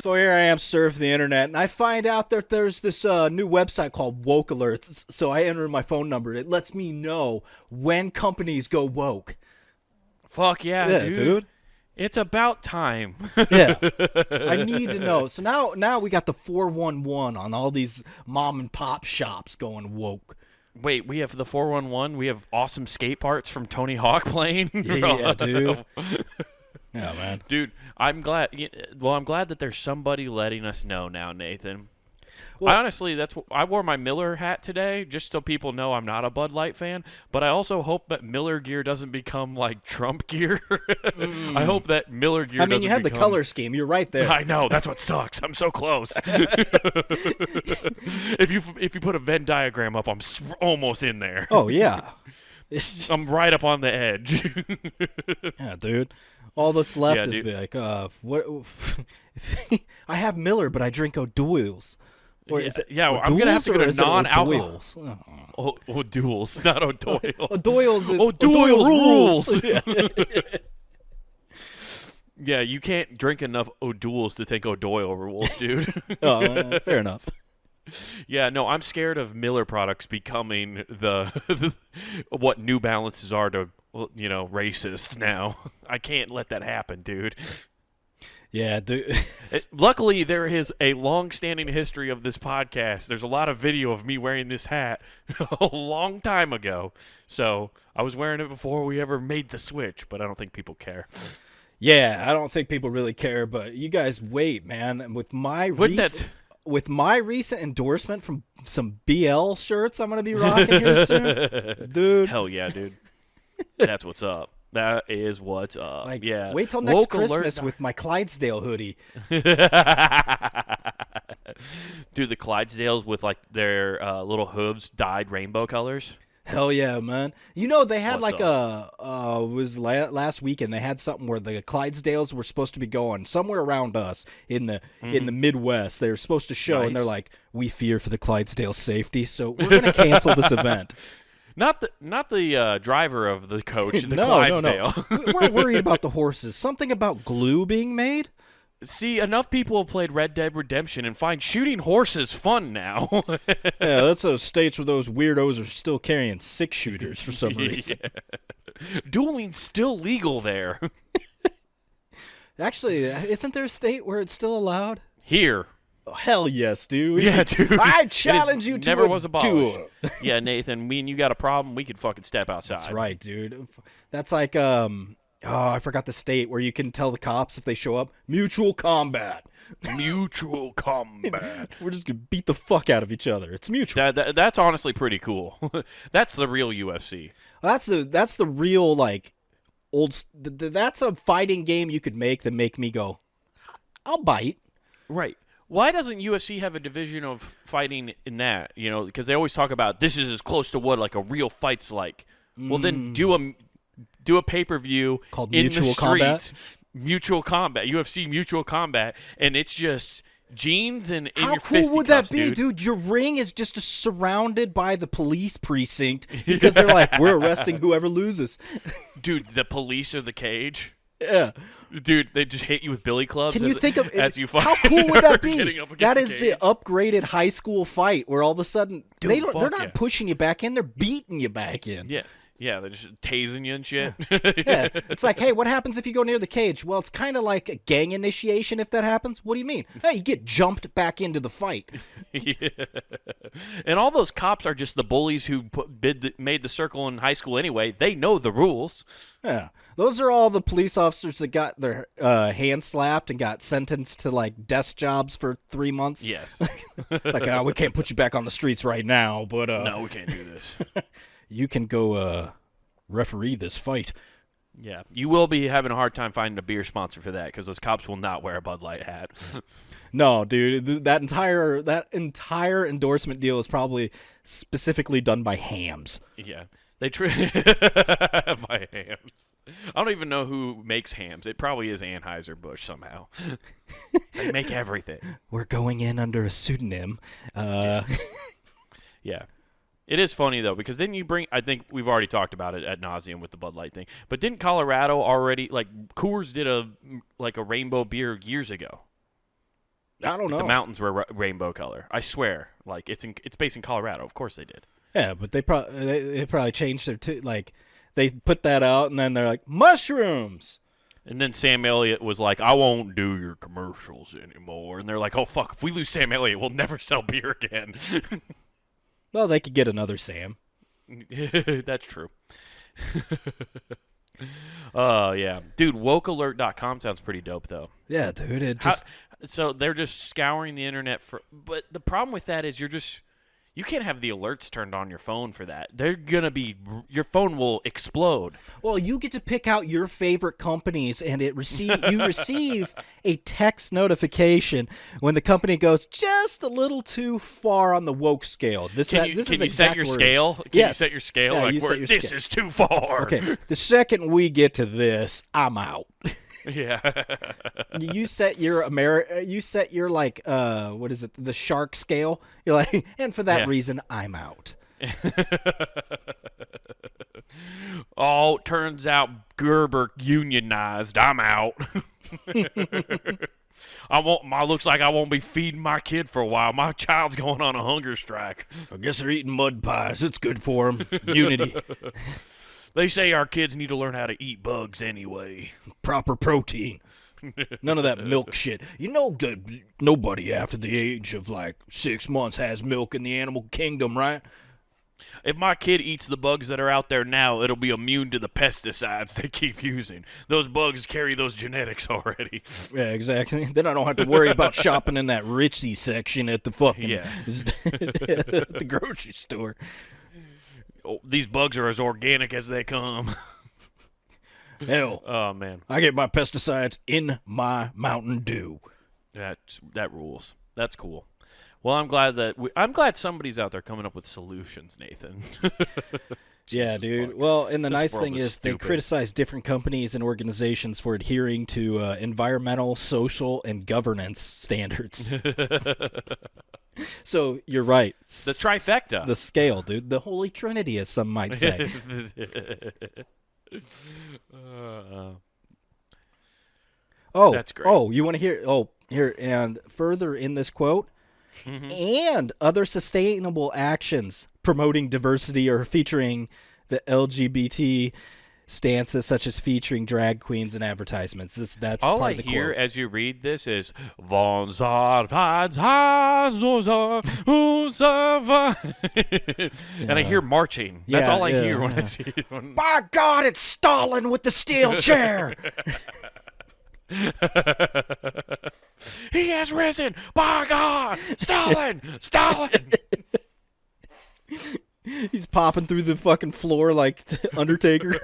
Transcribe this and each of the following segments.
So here I am surfing the internet, and I find out that there's this new website called Woke Alerts. So I enter my phone number. It lets me know when companies go woke. Fuck yeah, dude. It's about time. Yeah. I need to know. So now we got the 411 on all these mom and pop shops going woke. Wait, we have the 411. We have awesome skate parts from Tony Hawk playing. Yeah, dude. Yeah, man. Dude, I'm glad. Well, I'm glad that there's somebody letting us know now, Nathan. Well, Honestly, I wore my Miller hat today just so people know I'm not a Bud Light fan. But I also hope that Miller gear doesn't become like Trump gear. I hope that Miller gear. I mean, you had the color scheme. You're right there. I know, that's what sucks. I'm so close. If you put a Venn diagram up, I'm almost in there. Oh yeah. I'm right up on the edge. Yeah, dude. All that's left is dude. be like, what? I have Miller, but I drink O'Doyle's. Or is it I'm gonna have to get a non-alcohol. Oh. O'Doyle's, not O'Doyle. O'Doyle's is O'Doyle rules. Yeah. Yeah, you can't drink enough O'Doyle's to think O'Doyle rules, dude. Oh, fair enough. Yeah, no, I'm scared of Miller products becoming the what New Balances are to racist now. I can't let that happen, dude. Yeah, dude. Luckily, there is a long-standing history of this podcast. There's a lot of video of me wearing this hat a long time ago. So I was wearing it before we ever made the switch, but I don't think people care. Yeah, I don't think people really care, but you guys wait, man. With my recent endorsement from some BL shirts I'm going to be rocking here soon, dude. Hell yeah, dude. That's what's up. That is what's up. Like, yeah. Wait till next Christmas with my Clydesdale hoodie. Dude, the Clydesdales with like their little hooves dyed rainbow colors. Hell yeah, man. You know, they had What's last weekend they had something where the Clydesdales were supposed to be going somewhere around us in the Midwest. They were supposed to show, Nice. and they're like, we fear for the Clydesdale safety, so we're going to cancel this event. Not the driver of the coach, the No. Clydesdale. We're worried about the horses. Something about glue being made? See, enough people have played Red Dead Redemption and find shooting horses fun now. Yeah, that's those states where those weirdos are still carrying 6-shooters for some reason. Yeah. Dueling's still legal there. Actually, isn't there a state where it's still allowed? Here. Oh, hell yes, dude. Yeah, dude. I challenge you to never a was abolished. duel. Yeah, Nathan, me and you got a problem, we could fucking step outside. That's right, dude. That's like, I forgot the state where you can tell the cops if they show up. Mutual combat. Mutual combat. We're just going to beat the fuck out of each other. It's mutual. That's honestly pretty cool. That's the real UFC. That's the real, like, that's a fighting game you could make that make me go, I'll bite. Right. Why doesn't UFC have a division of fighting in that? You know, because they always talk about this is as close to what like a real fight's like. Well, then do a pay-per-view called in Mutual the streets, Combat? Mutual Combat, UFC Mutual Combat, and it's just jeans and in your How cool would that be, dude? dude? Your ring is just surrounded by the police precinct because they're like, we're arresting whoever loses. Dude, the police are the cage. Yeah. Dude, they just hit you with billy clubs. Can you think of as you how cool would that are be? getting up against That the is cage. the upgraded high school fight where all of a sudden Dude, they're fuck not yeah. pushing you back in, they're beating you back in. Yeah, they're just tasing you and shit. Yeah. It's like, hey, what happens if you go near the cage? Well, it's kind of like a gang initiation if that happens. What do you mean? Hey, you get jumped back into the fight. Yeah. And all those cops are just the bullies who made the circle in high school anyway. They know the rules. Yeah. Those are all the police officers that got their hands slapped and got sentenced to, like, desk jobs for 3 months. Yes. Like, we can't put you back on the streets right now, but No, we can't do this. you can go referee this fight. Yeah. You will be having a hard time finding a beer sponsor for that because those cops will not wear a Bud Light hat. No, dude, that entire endorsement deal is probably specifically done by Hams. Yeah. They by Hams. I don't even know who makes Hams. It probably is Anheuser-Busch somehow. They make everything. We're going in under a pseudonym. Yeah. It is funny, though, because then you bring – I think we've already talked about it ad nauseum with the Bud Light thing. But didn't Colorado already – like Coors did a rainbow beer years ago. I don't know. The mountains were rainbow color. I swear. Like it's based in Colorado. Of course they did. Yeah, but they probably changed their like they put that out and then they're like mushrooms. And then Sam Elliott was like, I won't do your commercials anymore. And they're like, oh, fuck, if we lose Sam Elliott, we'll never sell beer again. Well, they could get another Sam. That's true. Yeah. Dude, wokealert.com sounds pretty dope, though. Yeah, dude. So they're just scouring the internet for... But the problem with that is you can't have the alerts turned on your phone for that. They're going to be... Your phone will explode. Well, you get to pick out your favorite companies, and you receive a text notification when the company goes just a little too far on the woke scale. Can you set your scale? Can you set your scale? Yeah, like, this is too far. Okay, the second we get to this, I'm out. Yeah. You set your like what is it, the shark scale, you're like, and for that reason I'm out. Oh, turns out Gerber unionized. I'm out. Looks like I won't be feeding my kid for a while. My child's going on a hunger strike. I guess they're eating mud pies. It's good for them. Unity. They say our kids need to learn how to eat bugs anyway. Proper protein. None of that milk shit. You know, nobody after the age of like 6 months has milk in the animal kingdom, right? If my kid eats the bugs that are out there now, it'll be immune to the pesticides they keep using. Those bugs carry those genetics already. Yeah, exactly. Then I don't have to worry about shopping in that Ritzy section at the fucking the grocery store. Oh, these bugs are as organic as they come. Hell, oh man, I get my pesticides in my Mountain Dew. That rules. That's cool. Well, I'm glad somebody's out there coming up with solutions, Nathan. Yeah, dude. Fuck. Well, and the This nice world thing is is they stupid. criticize different companies and organizations for adhering to environmental, social, and governance standards. So you're right. The trifecta. The scale, dude. The Holy Trinity, as some might say. That's great. Oh, you want to hear? Oh, here, and further in this quote, and other sustainable actions promoting diversity or featuring the LGBT stances, such as featuring drag queens in advertisements. That's all part I of the hear quote. as you read this is and I hear marching. That's all I hear when I see it. By God, it's Stalin with the steel chair. He has risen! By God! Stalin! Stalin! He's popping through the fucking floor like the Undertaker.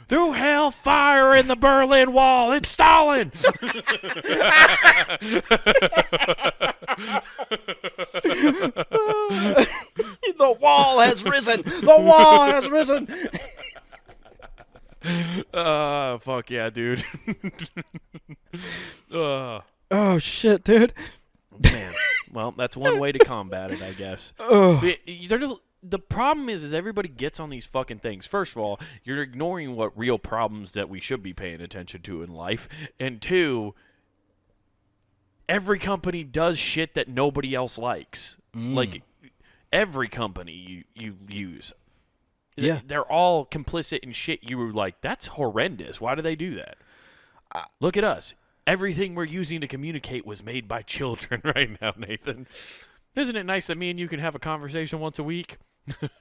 Through hell, fire in the Berlin Wall, it's Stalin! The wall has risen! The wall has risen! Fuck yeah, dude. Oh, shit, dude. Man. Well, that's one way to combat it, I guess. The problem is everybody gets on these fucking things. First of all, you're ignoring what real problems that we should be paying attention to in life. And two, every company does shit that nobody else likes. Like, every company you use. Yeah. They're all complicit in shit you were like, that's horrendous. Why do they do that? Look at us. Everything we're using to communicate was made by children right now, Nathan. Isn't it nice that me and you can have a conversation once a week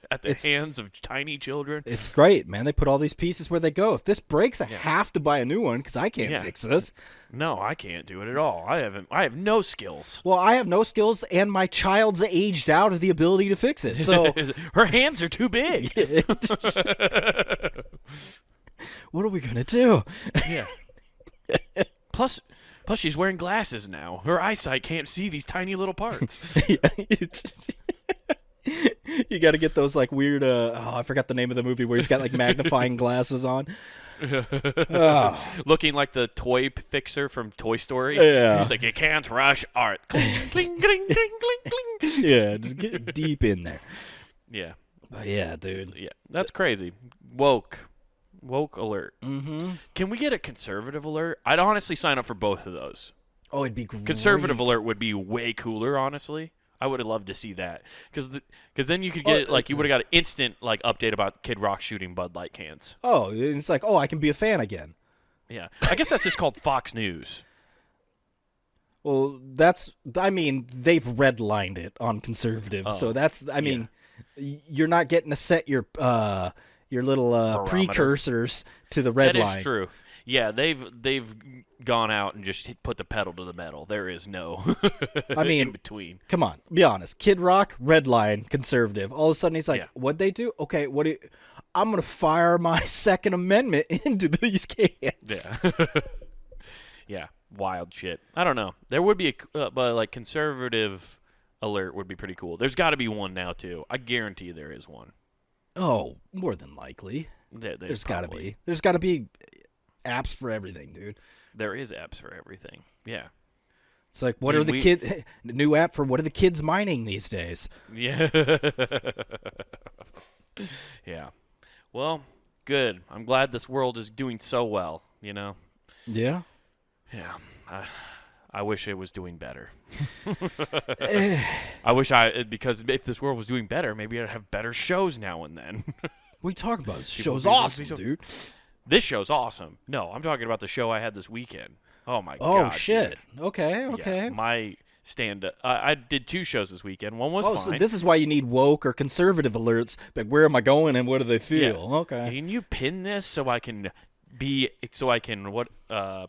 at the hands of tiny children? It's great, man. They put all these pieces where they go. If this breaks, I have to buy a new one because I can't fix this. No, I can't do it at all. I have no skills. Well, I have no skills, and my child's aged out of the ability to fix it. So her hands are too big. What are we gonna do? Yeah. Plus, she's wearing glasses now. Her eyesight can't see these tiny little parts. You got to get those like weird. I forgot the name of the movie where he's got like magnifying glasses on. Looking like the toy fixer from Toy Story. Yeah. He's like, you can't rush art. Cling, cling, cling, cling, cling, cling. Yeah, just get deep in there. Yeah. But yeah, dude. Yeah, that's crazy. Woke alert. Mm-hmm. Can we get a conservative alert? I'd honestly sign up for both of those. Oh, it'd be great. Conservative alert would be way cooler, honestly. I would have loved to see that because then you could get you would have got an instant update about Kid Rock shooting Bud Light cans. Oh, it's like, I can be a fan again. Yeah, I guess that's just called Fox News. Well, they've redlined it on conservative, so that's you're not getting to set your little precursors to the red line. That is true. Yeah, they've gone out and just put the pedal to the metal. There is no in between. Come on, be honest. Kid Rock, red line, conservative. All of a sudden he's like, what'd they do? Okay, I'm going to fire my Second Amendment into these cans. Yeah. Yeah, wild shit. I don't know. There would be but conservative alert would be pretty cool. There's got to be one now, too. I guarantee there is one. Oh, more than likely. There's got to be. There's got to be apps for everything, dude. There is apps for everything. Yeah. It's like, what are the kids? New app for what are the kids mining these days? Yeah. Yeah. Well, good. I'm glad this world is doing so well, Yeah. Yeah. I wish it was doing better. I wish because if this world was doing better, maybe I'd have better shows now and then. What are you talking about? This show's awesome, dude. This show's awesome. No, I'm talking about the show I had this weekend. Oh, my God. Oh, shit. Dude. Okay. Yeah, my stand-up. I did 2 shows this weekend. One was fine. So this is why you need woke or conservative alerts. Like, where am I going and what do they feel? Yeah. Okay. Can you pin this so I can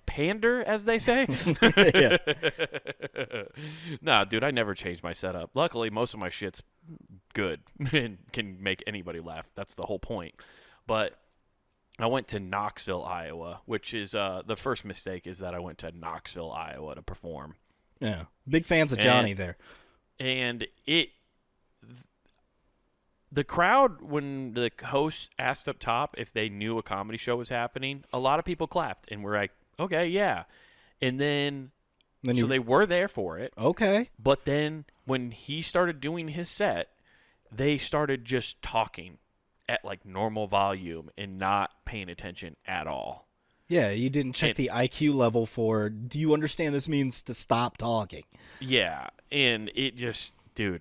pander, as they say? Yeah. Nah, dude, I never changed my setup. Luckily, most of my shit's good and can make anybody laugh. That's the whole point. But I went to Knoxville, Iowa, which is the first mistake is that I went to Knoxville, Iowa to perform. Yeah. Big fans of Johnny there. And the crowd, when the host asked up top if they knew a comedy show was happening, a lot of people clapped and were like, okay, yeah. And then they were there for it. Okay. But then when he started doing his set, they started just talking at normal volume and not paying attention at all. Yeah, you didn't check the IQ level for, do you understand this means to stop talking? Yeah, and it just, dude,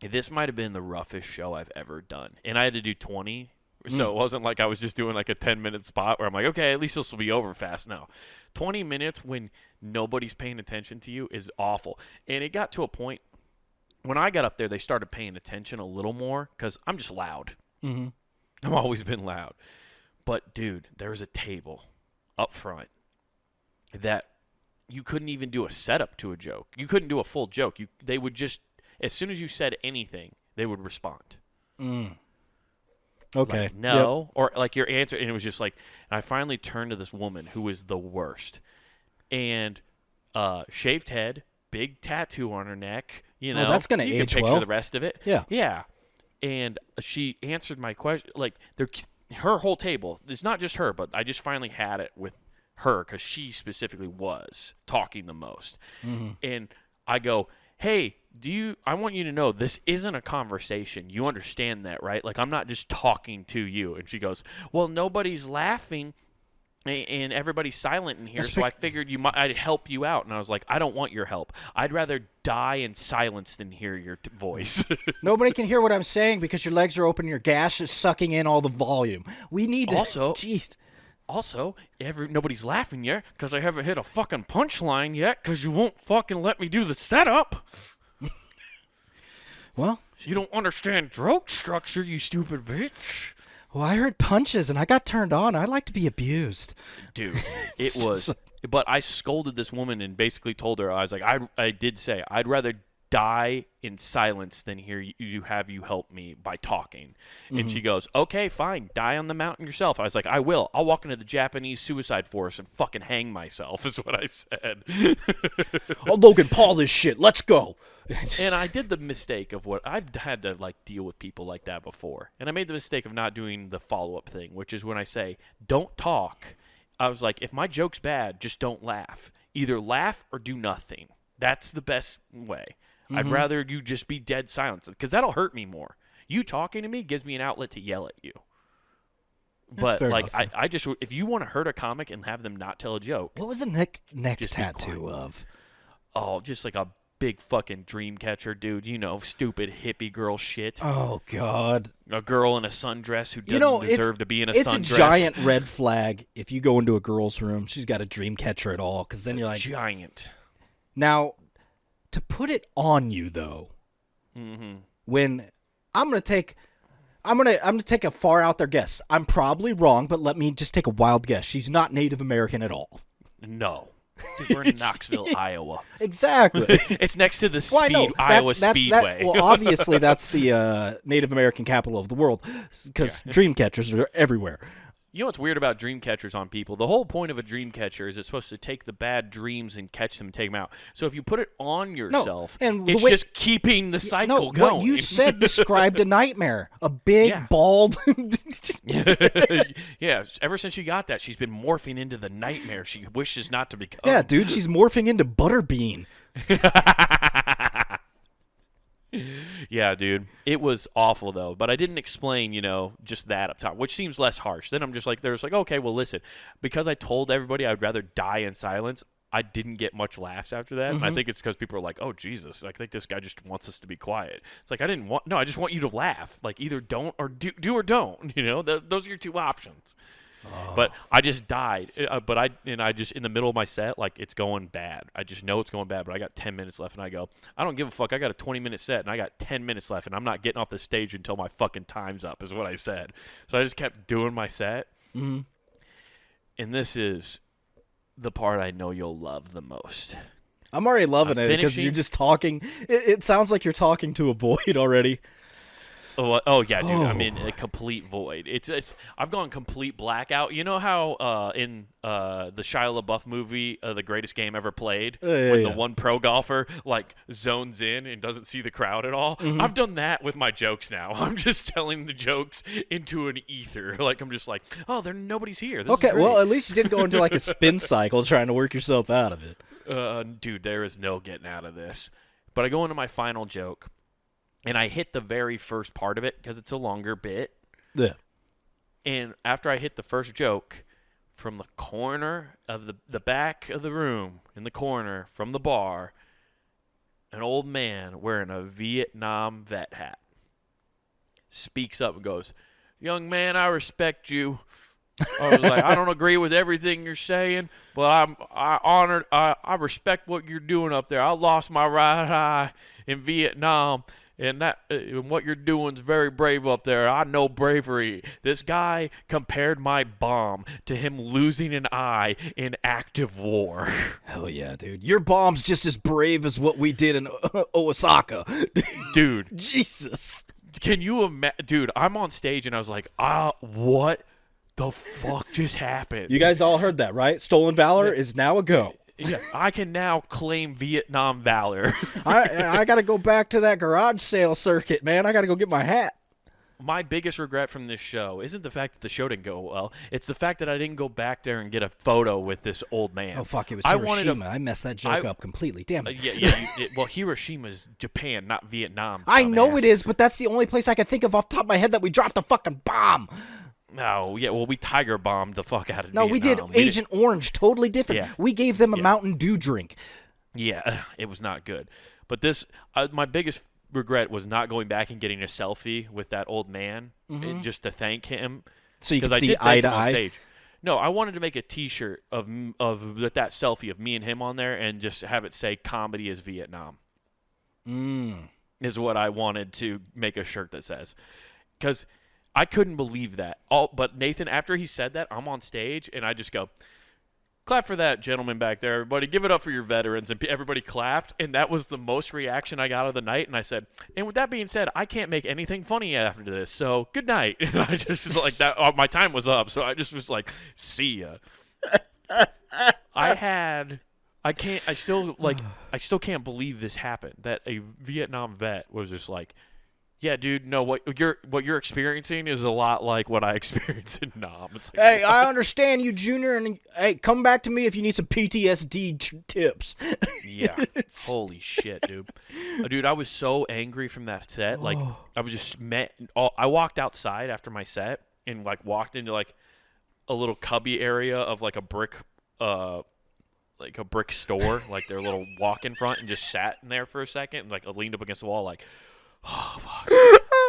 this might have been the roughest show I've ever done. And I had to do 20, so it wasn't like I was just doing a 10-minute spot where I'm like, okay, at least this will be over fast. No, 20 minutes when nobody's paying attention to you is awful. And it got to a point, when I got up there, they started paying attention a little more because I'm just loud. Mm-hmm. I've always been loud. But, dude, there was a table up front that you couldn't even do a setup to a joke. You couldn't do a full joke. They would just, as soon as you said anything, they would respond. Okay. No. Yep. Or your answer. And it was just and I finally turned to this woman who was the worst. And shaved head, big tattoo on her neck. You know, that's going to age well. You can picture the rest of it. Yeah. Yeah. And she answered my question. Her whole table, it's not just her, but I just finally had it with her because she specifically was talking the most. Mm-hmm. And I go, hey, I want you to know this isn't a conversation. You understand that, right? I'm not just talking to you. And she goes, well, nobody's laughing and everybody's silent in here, so I figured I'd help you out. And I was like, I don't want your help. I'd rather die in silence than hear your voice. Nobody can hear what I'm saying because your legs are open, your gash is sucking in all the volume. We need to... Jeez. Also, nobody's laughing yet because I haven't hit a fucking punchline yet because you won't fucking let me do the setup. Well... You don't understand joke structure, you stupid bitch. Well, I heard punches, and I got turned on. I like to be abused. Dude, it was... But I scolded this woman and basically told her, I was like, I did say, I'd rather die in silence than hear you help me by talking. Mm-hmm. And she goes, okay, fine, die on the mountain yourself. I was like, I will. I'll walk into the Japanese suicide forest and fucking hang myself, is what I said. I'll Logan Paul this shit. Let's go. And I did the mistake of what I've had to deal with people like that before. And I made the mistake of not doing the follow-up thing, which is when I say, don't talk. I was like, if my joke's bad, just don't laugh. Either laugh or do nothing. That's the best way. Mm-hmm. I'd rather you just be dead silent because that'll hurt me more. You talking to me gives me an outlet to yell at you. But Fair like, enough. I just if you want to hurt a comic and have them not tell a joke, What was the neck just be tattoo quiet. of? Oh, just like a big fucking dream catcher, dude. You know, stupid hippie girl shit. Oh God. A girl in a sundress who doesn't deserve to be in a sundress. It's a giant red flag if you go into a girl's room. She's got a dream catcher at all, because then you're like giant. Now, to put it on you though, when I'm gonna take a far out there guess. I'm probably wrong, but let me just take a wild guess. She's not Native American at all. No. Dude, we're in Knoxville, Iowa. Exactly. It's next to the Iowa Iowa Speedway. well, obviously, that's the Native American capital of the world, because dream catchers are everywhere. You know what's weird about dream catchers on people? The whole point of a dream catcher is it's supposed to take the bad dreams and catch them and take them out. So if you put it on yourself, it's just keeping the cycle going. What you said described a nightmare. A big, bald... Yeah, ever since she got that, she's been morphing into the nightmare she wishes not to become. Yeah, dude, she's morphing into Butterbean. Yeah, dude. It was awful, though. But I didn't explain, just that up top, which seems less harsh. Then I'm just like, okay, well, listen. Because I told everybody I'd rather die in silence, I didn't get much laughs after that. And I think it's because people are like, oh, Jesus, I think this guy just wants us to be quiet. It's like, I just want you to laugh. Like, either don't or do or don't. Those are your two options. But I just died. I just, in the middle of my set, like, it's going bad. I just know it's going bad, but I got 10 minutes left, and I go, I don't give a fuck. I got a 20-minute set, and I got 10 minutes left, and I'm not getting off the stage until my fucking time's up, is what I said. So I just kept doing my set. Mm-hmm. And this is the part I know you'll love the most. I'm already loving it because you're just talking. It sounds like you're talking to a void already. Oh yeah, dude. I'm in a complete void. It's I've gone complete blackout. You know how in the Shia LaBeouf movie, The Greatest Game Ever Played, when the one pro golfer like zones in and doesn't see the crowd at all? Mm-hmm. I've done that with my jokes now. I'm just telling the jokes into an ether. Like I'm just like, oh, nobody's here. This okay, is great. Well, at least you didn't go into like a spin cycle trying to work yourself out of it. Dude, there is no getting out of this. But I go into my final joke. And I hit the very first part of it because it's a longer bit. Yeah. And after I hit the first joke, from the corner of the back of the room, in the corner, from the bar, an old man wearing a Vietnam vet hat speaks up and goes, "Young man, I respect you." I was like, I don't agree with everything you're saying, but I respect what you're doing up there. I lost my right eye in Vietnam. And what you're doing is very brave up there. I know bravery. This guy compared my bomb to him losing an eye in active war. Hell yeah, dude. Your bomb's just as brave as what we did in Osaka. Dude. Jesus. Can you imagine? Dude, I'm on stage and I was like, what the fuck just happened? You guys all heard that, right? Stolen Valor is now a go. Yeah, I can now claim Vietnam valor. I got to go back to that garage sale circuit, man. I got to go get my hat. My biggest regret from this show isn't the fact that the show didn't go well. It's the fact that I didn't go back there and get a photo with this old man. Oh, fuck. It was Hiroshima. I messed that joke up completely. Damn it. Well, Hiroshima's Japan, not Vietnam. I know it is, but that's the only place I can think of off the top of my head that we dropped a fucking bomb. No, yeah, well, we tiger bombed the fuck out of No, Vietnam. we did Agent Orange, totally different. Yeah. We gave them a Mountain Dew drink. Yeah, it was not good. But this, my biggest regret was not going back and getting a selfie with that old man just to thank him. So you could see eye to eye? Stage. No, I wanted to make a T-shirt of that selfie of me and him on there and just have it say "Comedy is Vietnam." Is what I wanted to make a shirt that says. Because I couldn't believe that. But Nathan, after he said that, I'm on stage, and I just go, clap for that gentleman back there, everybody. Give it up for your veterans. And everybody clapped, and that was the most reaction I got of the night. And I said, and with that being said, I can't make anything funny after this, so good night. And I just was like, that. My time was up, so I just was like, see ya. I still can't believe this happened, that a Vietnam vet was just like, yeah, dude, no, what you're experiencing is a lot like what I experienced in Nam. It's like, hey, I understand you, Junior, and hey, come back to me if you need some PTSD tips. Yeah. Holy shit, dude. Dude, I was so angry from that set. Like, I was just I walked outside after my set, and like walked into like a little cubby area of like a brick store, like their little walk in front, and just sat in there for a second and like leaned up against the wall like, oh fuck.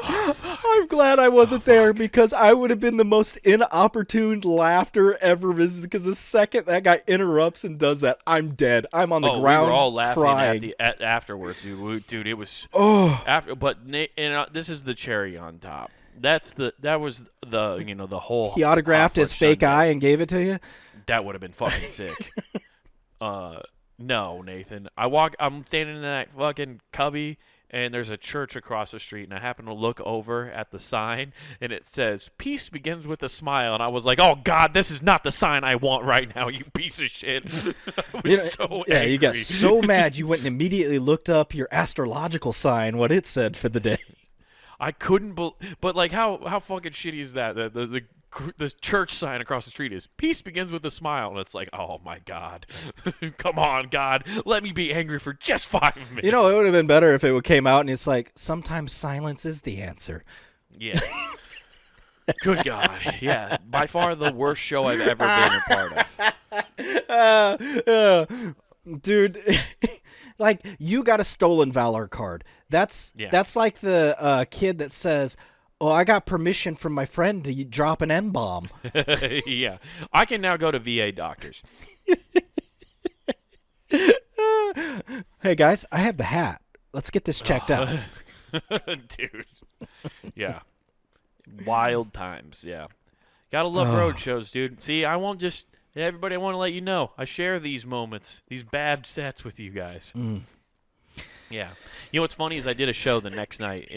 Oh, fuck. I'm glad I wasn't there because I would have been the most inopportune laughter ever. Because the second that guy interrupts and does that, I'm dead. I'm on the ground. We were all laughing crying. afterwards, dude. It was Oh, but this is the cherry on top. That was the whole. He autographed his fake eye and gave it to you. That would have been fucking sick. No, Nathan. I'm standing in that fucking cubby. And there's a church across the street, and I happen to look over at the sign, and it says, "Peace begins with a smile." And I was like, "Oh God, this is not the sign I want right now, you piece of shit!" I was so angry. You got so mad you went and immediately looked up your astrological sign, what it said for the day. I couldn't, but like, how fucking shitty is that? The church sign across the street is "Peace begins with a smile," and it's like, oh my God, come on, God, let me be angry for just 5 minutes. You know, it would have been better if it came out and it's like, sometimes silence is the answer. Yeah. Good God, yeah, by far the worst show I've ever been a part of. Dude, like, you got a stolen valor card. That's like the kid that says, "Oh, I got permission from my friend to drop an N-bomb." Yeah. I can now go to VA doctors. Hey, guys, I have the hat. Let's get this checked out. Dude. Yeah. Wild times, yeah. Gotta love road shows, dude. See, everybody, I want to let you know, I share these moments, these bad sets with you guys. Yeah. You know what's funny is I did a show the next night.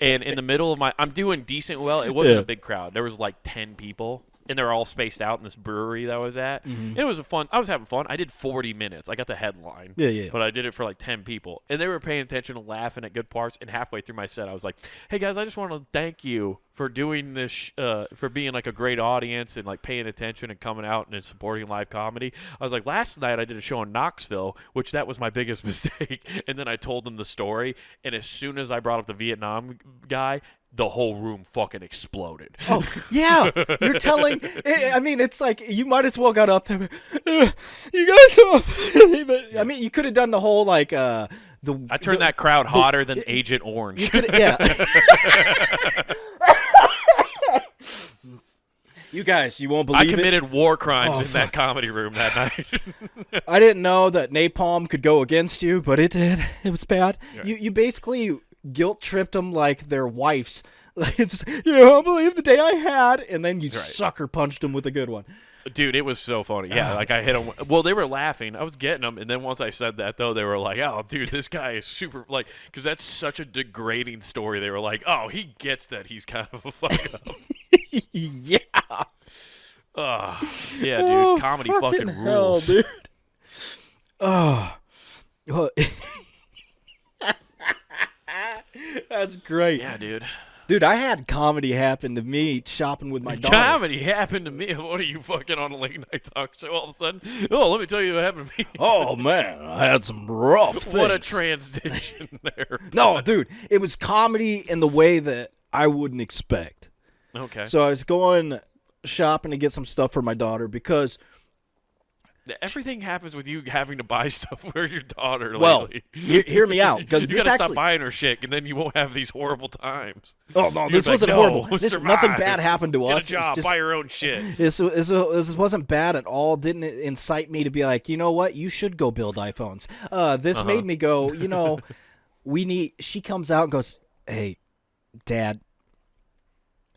And in the middle of I'm doing decent well. It wasn't a big crowd. There was like 10 people, and they're all spaced out in this brewery that I was at. Mm-hmm. It was I was having fun. I did 40 minutes. I got the headline. Yeah. But I did it for like 10 people, and they were paying attention and laughing at good parts. And halfway through my set, I was like, "Hey guys, I just want to thank you for doing this, for being like a great audience and like paying attention and coming out and supporting live comedy." I was like, last night I did a show in Knoxville, which that was my biggest mistake. And then I told them the story, and as soon as I brought up the Vietnam guy, the whole room fucking exploded. Oh, yeah. You're telling... I mean, it's like, you might as well got up there. You guys... I mean, you could have done the whole, like... I turned that crowd hotter than Agent Orange. You could, yeah. You guys, you won't believe it. I committed war crimes in that comedy room that night. I didn't know that napalm could go against you, but it did. It was bad. Yeah. You basically guilt tripped them like their wives. It's, you don't believe the day I had, and then you sucker punched them with a good one. Dude, it was so funny. Yeah, like I hit them. Well, they were laughing. I was getting them, and then once I said that, though, they were like, "Oh, dude, this guy is super," like, because that's such a degrading story. They were like, "Oh, he gets that he's kind of a fuck up." Yeah. Yeah, dude. Comedy fucking hell, rules. Dude. Oh. That's great. Yeah, dude. Dude, I had comedy happen to me shopping with my daughter. Comedy happened to me. What are you fucking on a late night talk show all of a sudden? Oh, let me tell you what happened to me. Oh, man, I had some rough things. What a transition there. No, dude, it was comedy in the way that I wouldn't expect. Okay. So I was going shopping to get some stuff for my daughter because... Everything happens with you having to buy stuff for your daughter lately. Well, hear me out. Because you gotta stop buying her shit, and then you won't have these horrible times. Oh, no, this wasn't horrible. Nothing bad happened to us. Get a job, buy your own shit. This wasn't bad at all. Didn't incite me to be like, you know what? You should go build iPhones. This made me go, you know, she comes out and goes, "Hey, Dad,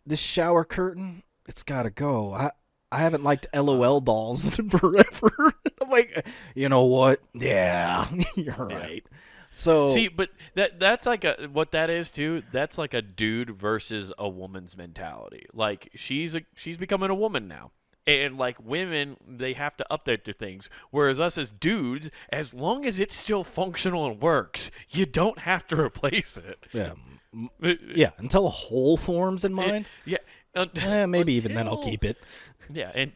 this shower curtain, it's got to go. I haven't liked LOL dolls in forever." I'm like, you know what? Yeah, you're right. So see, but that's like what that is too. That's like a dude versus a woman's mentality. Like she's becoming a woman now, and like women, they have to update their things. Whereas us as dudes, as long as it's still functional and works, you don't have to replace it. Yeah, until a hole forms in mine. Maybe even then I'll keep it. Yeah, and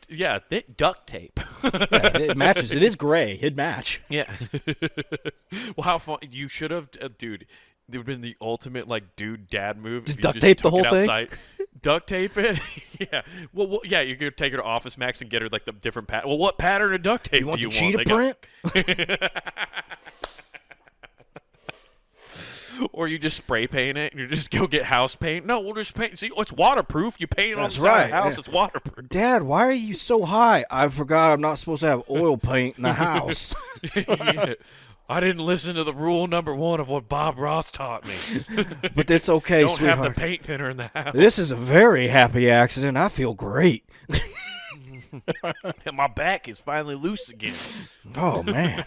duct tape. Yeah, it matches. It is gray. It'd match. Yeah. Well, how fun! You should have, dude. would have been the ultimate like dude dad move. Just if you duct tape the took whole it thing? outside. Duct tape it. Yeah. Well, yeah. You could take her to Office Max and get her like the different pattern. Well, what pattern of duct tape You want do you the cheetah want? print? Or you just spray paint it and you just go get house paint. No, we'll just paint. See, it's waterproof. You paint it on the side of the house. Yeah. It's waterproof. Dad, why are you so high? I forgot I'm not supposed to have oil paint in the house. Yeah. I didn't listen to the rule number 1 of what Bob Ross taught me. But it's okay, Don't sweetheart. have the paint thinner in the house. This is a very happy accident. I feel great. And my back is finally loose again. Oh, man.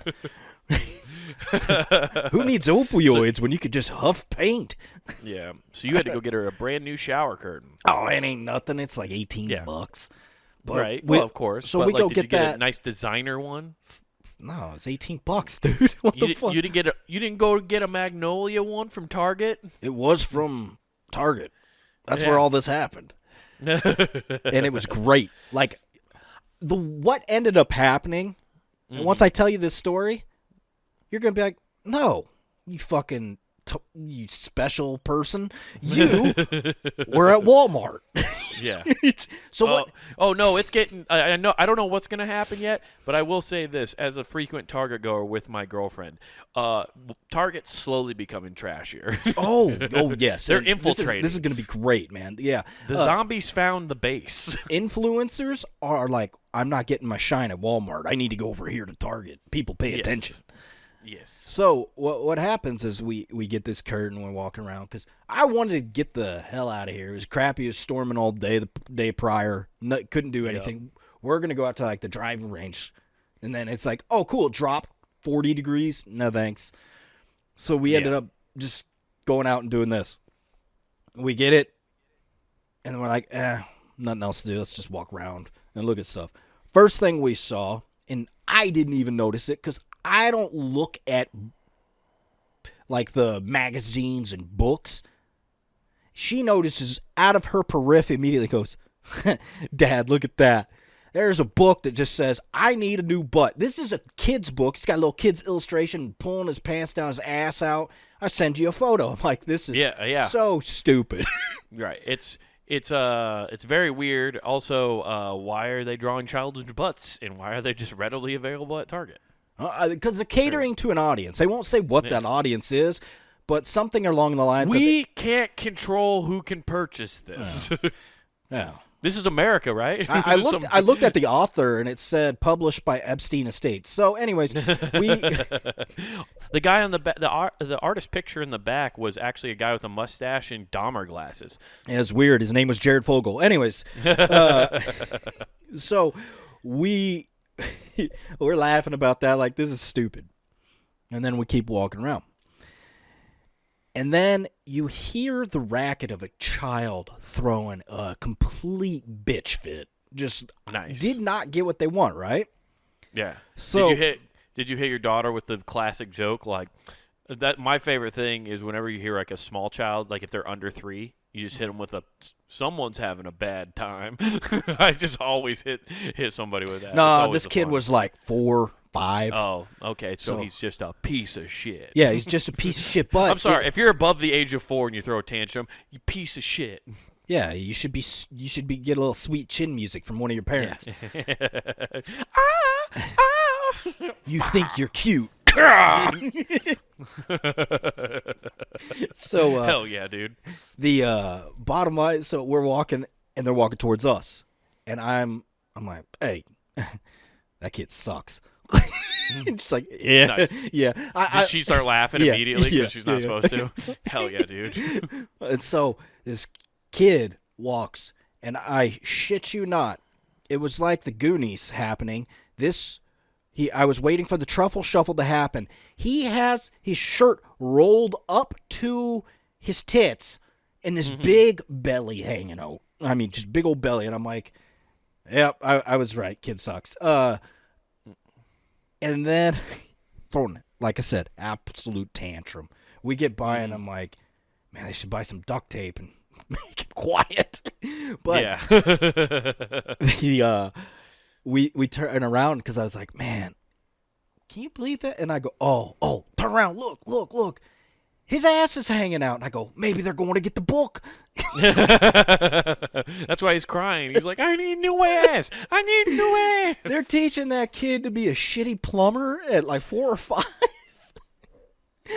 Who needs opioids when you could just huff paint? Yeah. So you had to go get her a brand new shower curtain. Oh, it ain't nothing. It's like $18. Yeah. But Right. Well, of course. So but, we like, go did get you get that. a nice designer one? No, it's $18, dude. What the fuck? You didn't go get a Magnolia one from Target? It was from Target. That's Yeah. where all this happened. And it was great. Like, what ended up happening, once I tell you this story, you're going to be like, no, you fucking, you special person. You were at Walmart. Yeah. So what? Oh no, it's getting. I know. I don't know what's gonna happen yet, but I will say this: as a frequent Target goer with my girlfriend, Target's slowly becoming trashier. Oh yes, They're and infiltrating. This is gonna be great, man. Yeah, The zombies found the base. influencers are like, I'm not getting my shine at Walmart. I need to go over here to Target. People pay attention. Yes. So what happens is we get this curtain, we're walking around because I wanted to get the hell out of here. It was crappy. It was storming all day the day prior. Couldn't do anything. We're going to go out to like the driving range. And then it's like, oh, cool. Drop 40 degrees. No, thanks. So we ended up just going out and doing this. We get it. And we're like, nothing else to do. Let's just walk around and look at stuff. First thing we saw, and I didn't even notice it because I don't look at like the magazines and books. She notices out of her periphery, immediately goes, Dad, look at that. There's a book that just says, I need a new butt. This is a kid's book. It's got a little kid's illustration pulling his pants down, his ass out. I send you a photo. I'm like, this is so stupid. Right. It's very weird. Also, why are they drawing childish butts, and why are they just readily available at Target? Because they're catering to an audience. They won't say what that audience is, but something along the lines of... We can't control who can purchase this. Yeah. This is America, right? I looked at the author, and it said published by Epstein Estates. So, anyways, the guy on the artist picture in the back was actually a guy with a mustache and Dahmer glasses. It was weird. His name was Jared Fogle. Anyways, so we're laughing about that like this is stupid. And then we keep walking around. And then you hear the racket of a child throwing a complete bitch fit. Just nice. Did not get what they want, right? Yeah. So did you hit your daughter with the classic joke like that? My favorite thing is whenever you hear like a small child, like if they're under 3, you just hit them with someone's having a bad time. I just always hit somebody with that. No, this kid was like 4, 5. Oh, okay. So he's just a piece of shit. Yeah, he's just a piece of shit. But I'm sorry. If you're above the age of 4 and you throw a tantrum, you piece of shit. Yeah, you should be get a little sweet chin music from one of your parents. You think you're cute. So hell yeah, dude. The bottom line, so we're walking and they're walking towards us. And I'm like, hey, that kid sucks. Just like, yeah. Nice. Yeah. Did she start laughing immediately because she's not supposed to? Hell yeah, dude. And so this kid walks, and I shit you not, it was like the Goonies happening. I was waiting for the truffle shuffle to happen. He has his shirt rolled up to his tits and this big belly hanging out. I mean, just big old belly. And I'm like, yep, I was right. Kid sucks. And then, throwing, like I said, absolute tantrum. We get by, and I'm like, man, they should buy some duct tape and make it quiet. But yeah. We turn around because I was like, man, can you believe that? And I go, oh, turn around, look. his ass is hanging out. And I go, maybe they're going to get the book. That's why he's crying. He's like, I need new ass. I need new ass. They're teaching that kid to be a shitty plumber at like 4 or 5.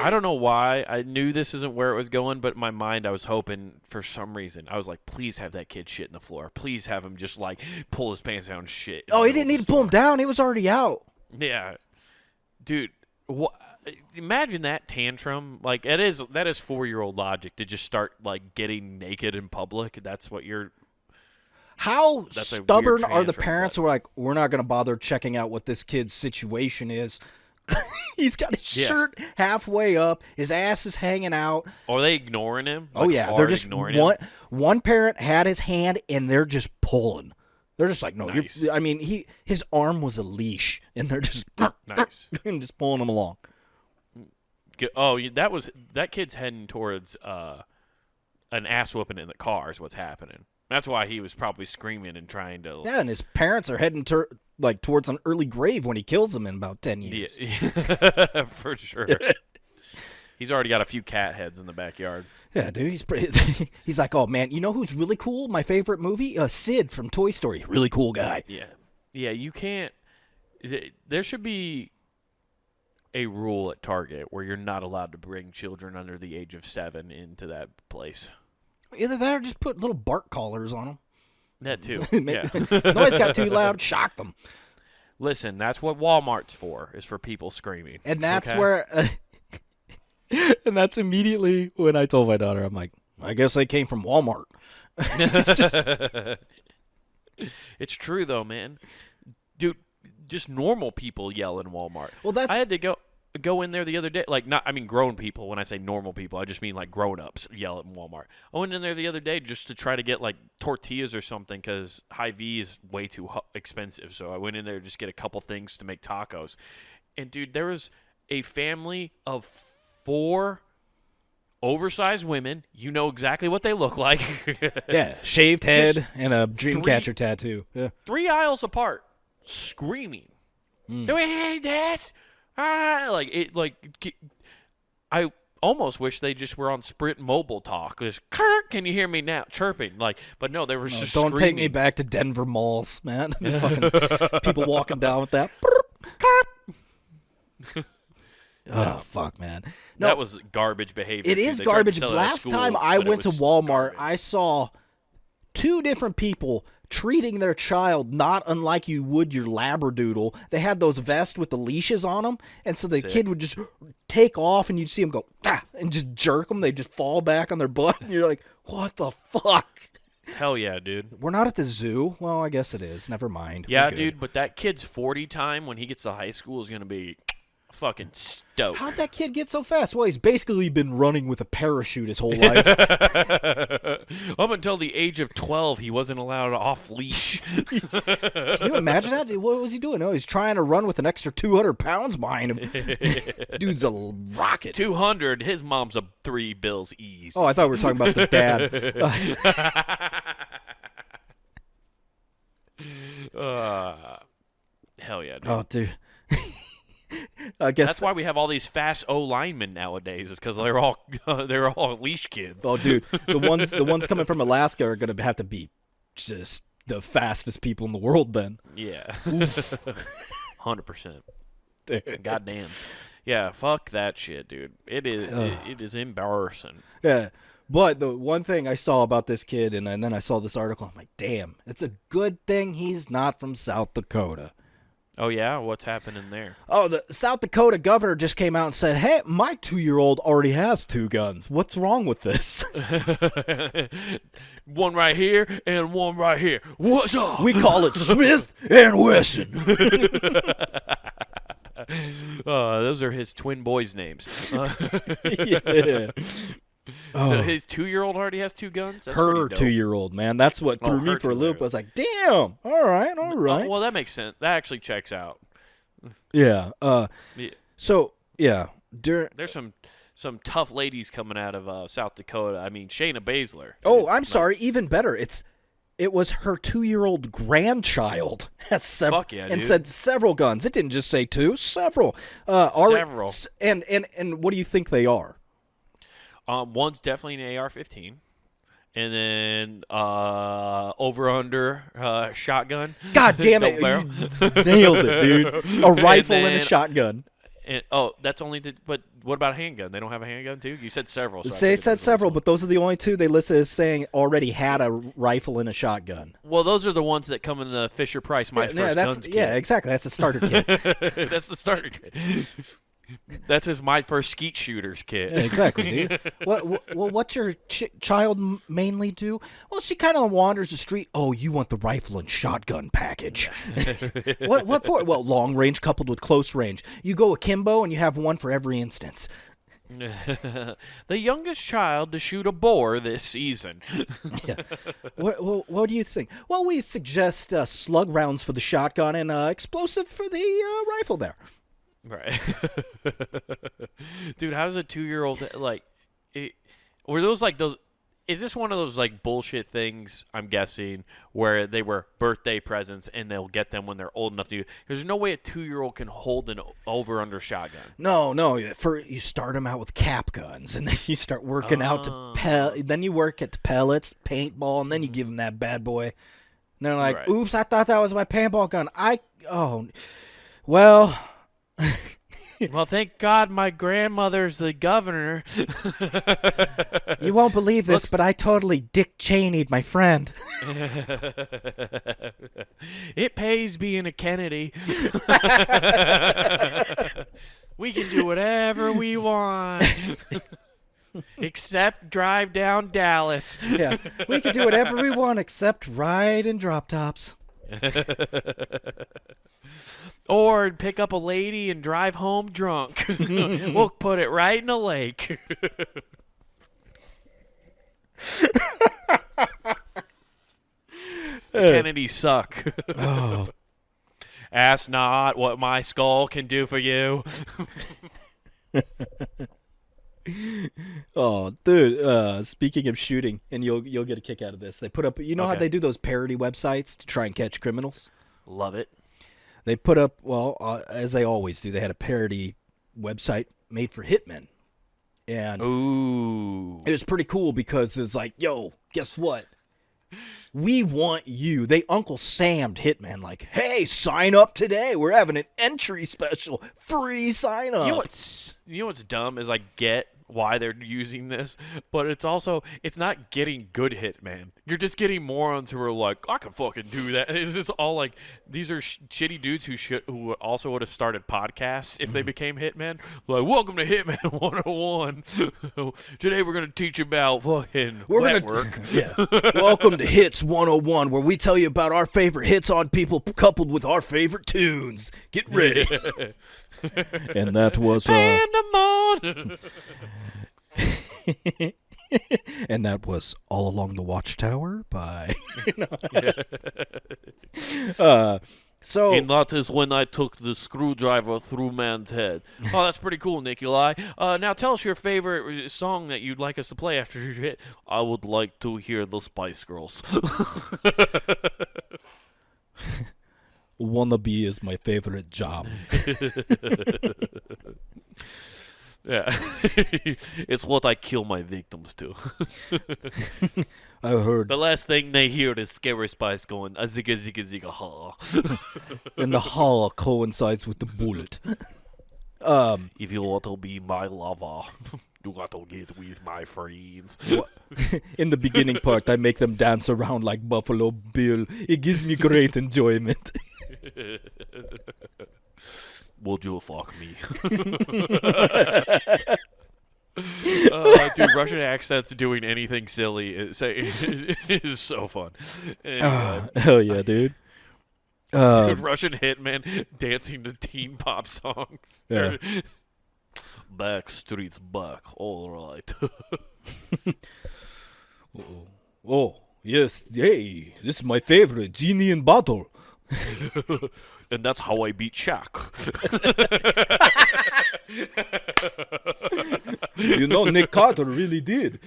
I don't know why. I knew this isn't where it was going, but in my mind I was hoping for some reason. I was like, please have that kid shit in the floor. Please have him just like pull his pants down and shit. Oh, he didn't need to pull him down. He was already out. Yeah. Dude, imagine that tantrum. Like that is 4-year-old logic to just start like getting naked in public. That's what you're How stubborn are the tantrum, parents who are like, we're not going to bother checking out what this kid's situation is? He's got his shirt halfway up. His ass is hanging out. Are they ignoring him? Like, oh, yeah. They're just ignoring him? One parent had his hand, and they're just pulling. They're just like, no. Nice. I mean, his arm was a leash, and they're just nice and just pulling him along. Oh, that kid's heading towards an ass whooping in the car is what's happening. That's why he was probably screaming and trying to. Yeah, and his parents are heading towards an early grave when he kills them in about 10 years. Yeah, for sure. He's already got a few cat heads in the backyard. Yeah, dude, he's pretty. He's like, oh man, you know who's really cool? My favorite movie, Sid from Toy Story. Really cool guy. Yeah. You can't. There should be a rule at Target where you're not allowed to bring children under the age of 7 into that place. Either that or just put little bark collars on them. That too. Yeah. Noise got too loud, shock them. Listen, that's what Walmart's for, is for people screaming. And that's where, and that's immediately when I told my daughter, I'm like, I guess they came from Walmart. It's true though, man. Dude, just normal people yell in Walmart. Well, I had to go in there the other day. Like, grown people. When I say normal people, I just mean like grown-ups yell at Walmart. I went in there the other day just to try to get like tortillas or something because Hy-Vee is way too expensive. So I went in there to just get a couple things to make tacos. And dude, there was a family of 4 oversized women. You know exactly what they look like. Yeah, shaved head and a Dreamcatcher tattoo. Yeah. 3 aisles apart, screaming. Doing this. I almost wish they just were on Sprint Mobile Talk. Just, Kirk, can you hear me now? Chirping, but no, they were just don't screaming. take me back to Denver malls, man. Fucking people walking down with that. Oh fuck, man! No, that was garbage behavior. It is garbage. Last time I went to Walmart, I saw 2 different people treating their child not unlike you would your Labradoodle. They had those vests with the leashes on them, and so the kid would just take off, and you'd see them go, and just jerk them. They just fall back on their butt, and you're like, what the fuck? Hell yeah, dude. We're not at the zoo. Well, I guess it is. Never mind. Yeah, dude, but that kid's 40 time when he gets to high school is going to be fucking stoked. How'd that kid get so fast? Well, he's basically been running with a parachute his whole life. Up until the age of 12, he wasn't allowed off leash. Can you imagine that? What was he doing? Oh, he's trying to run with an extra 200 pounds behind him. Dude's a rocket. 200. His mom's a 3 bills easy. Oh, I thought we were talking about the dad. Hell yeah, dude. Oh, dude. I guess that's why we have all these fast O linemen nowadays. Is because they're all leash kids. Oh, dude, the ones coming from Alaska are gonna have to be just the fastest people in the world. Then, yeah, 100%. Goddamn, yeah, fuck that shit, dude. It is embarrassing. Yeah, but the one thing I saw about this kid, and then I saw this article, I'm like, damn, it's a good thing he's not from South Dakota. Oh, yeah? What's happening there? Oh, the South Dakota governor just came out and said, hey, my 2-year-old already has 2 guns. What's wrong with this? One right here and one right here. What's up? We call it Smith and Wesson. Those are his twin boys' names. Yeah. So his 2-year-old already has 2 guns? That's her 2-year-old, man. That's what threw me for a loop. I was like, damn. All right. Well, that makes sense. That actually checks out. Yeah. Yeah. So, yeah. There's some tough ladies coming out of South Dakota. I mean, Shayna Baszler. Oh, I'm sorry. Even better. It was her 2-year-old grandchild has several, Fuck yeah, and dude. said several guns. It didn't just say 2, several. Several. And what do you think they are? One's definitely an AR-15. And then over-under shotgun. God damn it. You nailed it, dude. A rifle and a shotgun. That's only but what about a handgun? They don't have a handgun, too? You said several. So They said several, but those are the only two they listed as saying already had a rifle and a shotgun. Well, those are the ones that come in the Fisher-Price My First Guns kit. Yeah, exactly. That's a starter kit. That's the starter kit. That's his My First Skeet Shooters kit. Yeah, exactly, dude. What's your child mainly do? Well, she kind of wanders the street. Oh, you want the rifle and shotgun package. What for? Well, long range coupled with close range. You go akimbo and you have one for every instance. The youngest child to shoot a boar this season. Yeah. What do you think? Well, we suggest slug rounds for the shotgun and explosive for the rifle there. Right. Dude, how does a 2-year-old were those like those is this one of those like bullshit things, I'm guessing, where they were birthday presents and they'll get them when they're old enough to? There's no way a 2-year-old can hold an over-under shotgun. No. You start them out with cap guns, and then you start working out to then you work at the pellets, paintball, and then you give them that bad boy. And they're like, right. Oops, I thought that was my paintball gun. Well... Well, thank God my grandmother's the governor. You won't believe this, but I totally Dick Cheney'd my friend. It pays being a Kennedy. We can do whatever we want. Except drive down Dallas. Yeah, we can do whatever we want except ride in drop tops. Or pick up a lady and drive home drunk. We'll put it right in a lake. Kennedy suck. Oh. Ask not what my skull can do for you. Oh, dude, speaking of shooting, and you'll get a kick out of this. They put up, how they do those parody websites to try and catch criminals? Love it. They put up, as they always do, they had a parody website made for hitmen. And ooh, it was pretty cool because it's like, yo, guess what? We want you. They Uncle Sam'd hitmen like, hey, sign up today. We're having an entry special. Free sign up. You know what's dumb is I get why they're using this, but it's not getting good hitman. You're just getting morons who are like, I can fucking do that. It's just all like, these are shitty dudes who also would have started podcasts if they became hitmen. Like, welcome to Hitman 101. Today we're going to teach you about fucking network. Yeah. Welcome to Hits 101, where we tell you about our favorite hits on people coupled with our favorite tunes. Get ready. And that was Pandemon. And that was All Along the Watchtower by so and that is when I took the screwdriver through man's head. Oh, that's pretty cool, Nikolai. Now tell us your favorite song that you'd like us to play after you hit. I would like to hear the Spice Girls. Wannabe is my favorite job. Yeah. It's what I kill my victims to. I heard. The last thing they hear is Scary Spice going, a zigga zigga zigga ha. And the ha coincides with the bullet. If you want to be my lover, you got to get with my friends. In the beginning part, I make them dance around like Buffalo Bill. It gives me great enjoyment. Would you fuck me? Dude, Russian accents doing anything silly is so fun. Anyway, hell yeah, dude. Dude, Russian hitman dancing to teen pop songs. Yeah. Backstreet's back. All right. Oh, yes. Hey, this is my favorite. Genie in bottle. And that's how I beat Shaq. Nick Carter really did.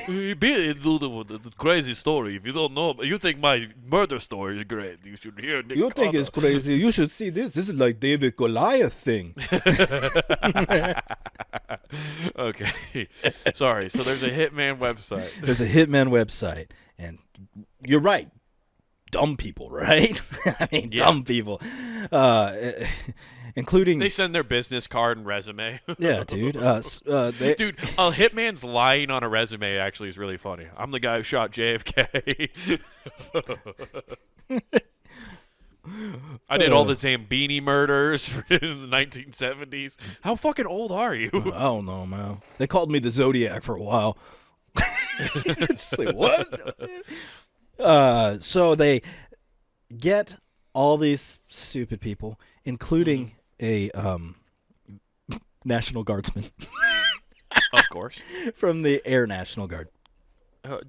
He beat the crazy story. If you don't know, you think my murder story is great. You should hear Nick Carter. Think it's crazy. You should see this. This is like David Goliath thing. Okay. Sorry. So there's a Hitman website. And you're right. Dumb people, right? I mean, dumb people. Including... They send their business card and resume. Yeah, dude. Dude, a hitman's lying on a resume actually is really funny. I'm the guy who shot JFK. I did all the Zambini murders in the 1970s. How fucking old are you? I don't know, man. They called me the Zodiac for a while. Just like, what? So they get all these stupid people, including a National Guardsman. Of course. From the Air National Guard.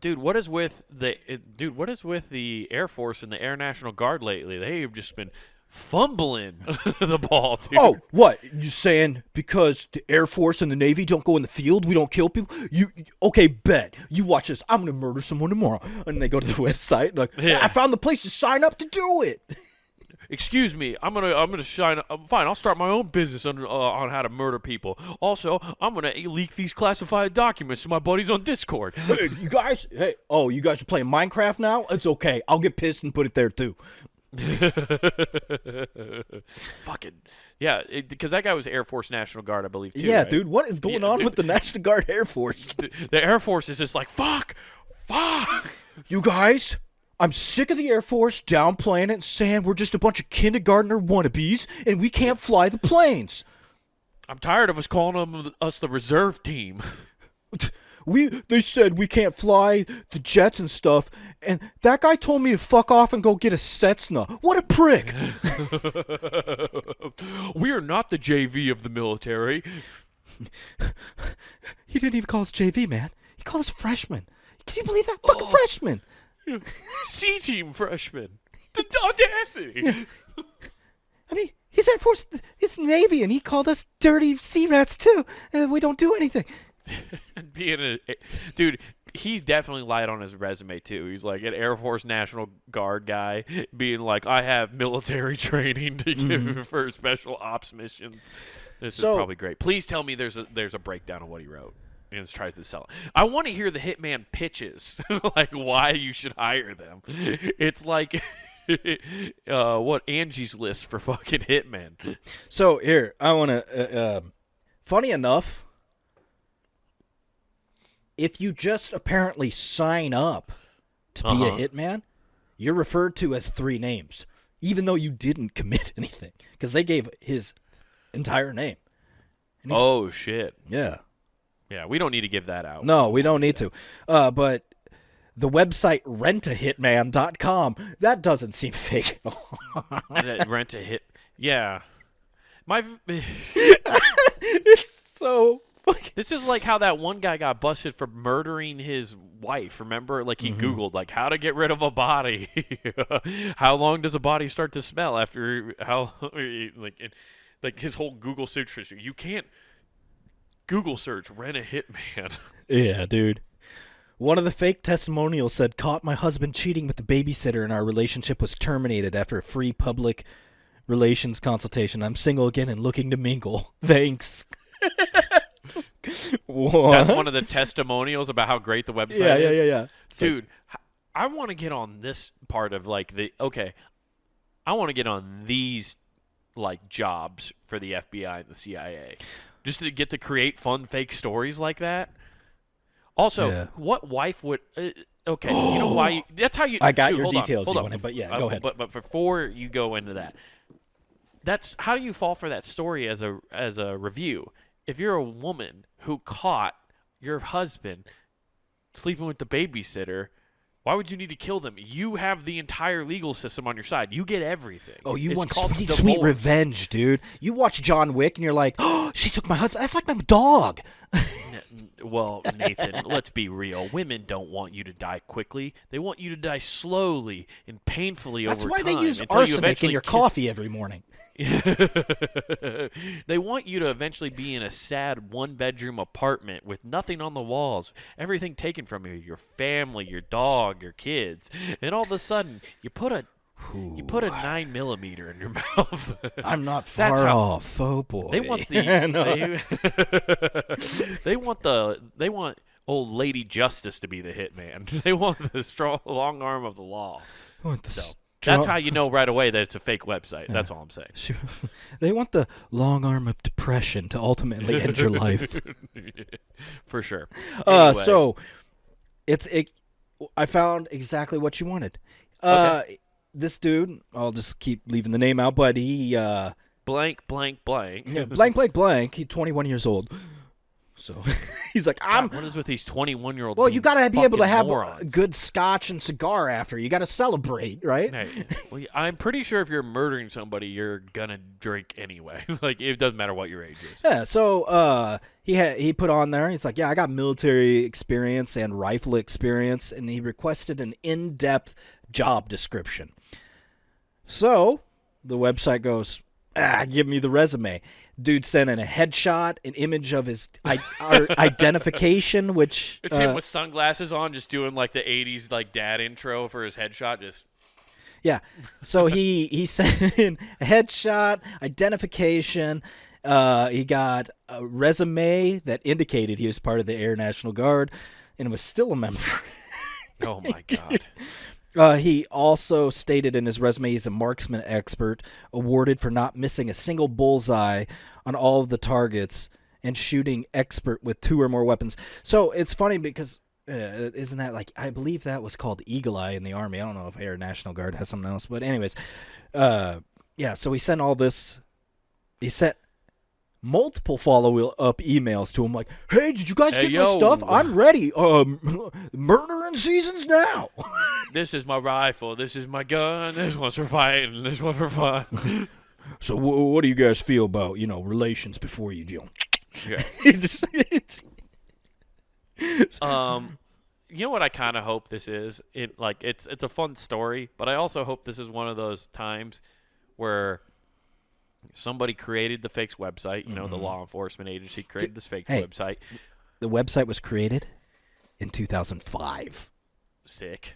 Dude, what is with the Air Force and the Air National Guard lately? They've just been fumbling the ball, dude. Oh, what? You saying because the Air Force and the Navy don't go in the field, we don't kill people? Okay, bet. You watch this. I'm going to murder someone tomorrow. And they go to the website and like, I found the place to sign up to do it. Excuse me, I'm gonna sign up. Fine, I'll start my own business on how to murder people. Also, I'm gonna leak these classified documents to my buddies on Discord. Hey, you guys are playing Minecraft now? It's okay. I'll get pissed and put it there too. Fucking yeah, because that guy was Air Force National Guard, I believe. Too, yeah, right? Dude, what is going on with the National Guard Air Force? The Air Force is just like fuck. You guys. I'm sick of the Air Force downplaying it and saying we're just a bunch of kindergartner wannabes and we can't fly the planes. I'm tired of us calling us the reserve team. They said we can't fly the jets and stuff, and that guy told me to fuck off and go get a Cessna. What a prick! We are not the JV of the military. He didn't even call us JV, man. He called us freshmen. Can you believe that? Fucking freshmen. C-team freshman. The audacity. Yeah. I mean, he's Air Force, he's Navy, and he called us dirty sea rats too. And we don't do anything. Dude, he's definitely lied on his resume too. He's like an Air Force National Guard guy, being like, I have military training to give for special ops missions. This is probably great. Please tell me there's a breakdown of what he wrote. And tries to sell it. I want to hear the hitman pitches, like why you should hire them. It's like what Angie's List for fucking hitmen. So here, I want to. Funny enough, if you just apparently sign up to be a hitman, you're referred to as 3 names, even though you didn't commit anything, because they gave his entire name. Oh shit! Yeah. Yeah, we don't need to give that out. No, we don't need to. But the website rentahitman.com, that doesn't seem fake at all. Rent-a-hit. Yeah. It's so fucking... This is like how that one guy got busted for murdering his wife. Remember? Like he Googled like how to get rid of a body. How long does a body start to smell after like his whole Google search history. You can't Google search rent a hitman. Yeah, dude. One of the fake testimonials said, caught my husband cheating with the babysitter and our relationship was terminated after a free public relations consultation. I'm single again and looking to mingle. Thanks. What? That's one of the testimonials about how great the website is? Yeah. Dude, I want to get on this part of like I want to get on these like jobs for the FBI and the CIA. Just to get to create fun fake stories like that. Also, what wife would? Okay, you know why? That's how you. I got your details, but yeah, go ahead. But before you go into that, that's how do you fall for that story as a review? If you're a woman who caught your husband sleeping with the babysitter, why would you need to kill them? You have the entire legal system on your side. You get everything. Oh, you want sweet revenge, dude. You watch John Wick and you're like, oh, she took my husband. That's like my dog. Well, Nathan, let's be real. Women don't want you to die quickly. They want you to die slowly and painfully That's over why time. they use until you arsenic in your coffee every morning. They want you to eventually be in a sad one-bedroom apartment with nothing on the walls, everything taken from you, your family, your dog, your kids, and all of a sudden you put a 9mm in your mouth. I'm not far off. Oh boy. They want the they want old Lady Justice to be the hitman. They want the strong long arm of the law. That's how you know right away that it's a fake website. That's all I'm saying. They want the long arm of depression to ultimately end your life. For sure. Anyway. So I found exactly what you wanted. Okay. This dude, I'll just keep leaving the name out, but he blank. Yeah, blank. He's 21 years old. So he's like, what is with these 21-year-olds? Well, you got to be able to have morons? a good scotch and cigar after. You got to celebrate, right? Hey, well, I'm pretty sure if you're murdering somebody, you're gonna drink anyway. Like, it doesn't matter what your age is. Yeah. So he put on there. He's like, yeah, I got military experience and rifle experience, and he requested an in-depth job description. So the website goes, give me the resume. Dude sent in a headshot, an image of his identification, which... It's him with sunglasses on, just doing like the 80s like dad intro for his headshot. Yeah. So he sent in a headshot, identification. He got a resume that indicated he was part of the Air National Guard and was still a member. Oh, my God. He also stated in his resume he's a marksman expert, awarded for not missing a single bullseye on all of the targets, and shooting expert with 2 or more weapons. So it's funny because isn't that like, I believe that was called Eagle Eye in the Army. I don't know if Air National Guard has something else, but anyways, yeah. So he sent all this. He sent multiple follow-up emails to him like, hey, did you guys get my stuff? I'm ready. Murder in seasons now. This is my rifle. This is my gun. This one's for fighting. This one's for fun. So what do you guys feel about, relations before you deal? Yeah. You know what I kind of hope this is? It's a fun story, but I also hope this is one of those times where somebody created the fake website. The law enforcement agency created this fake website. The website was created in 2005. Sick.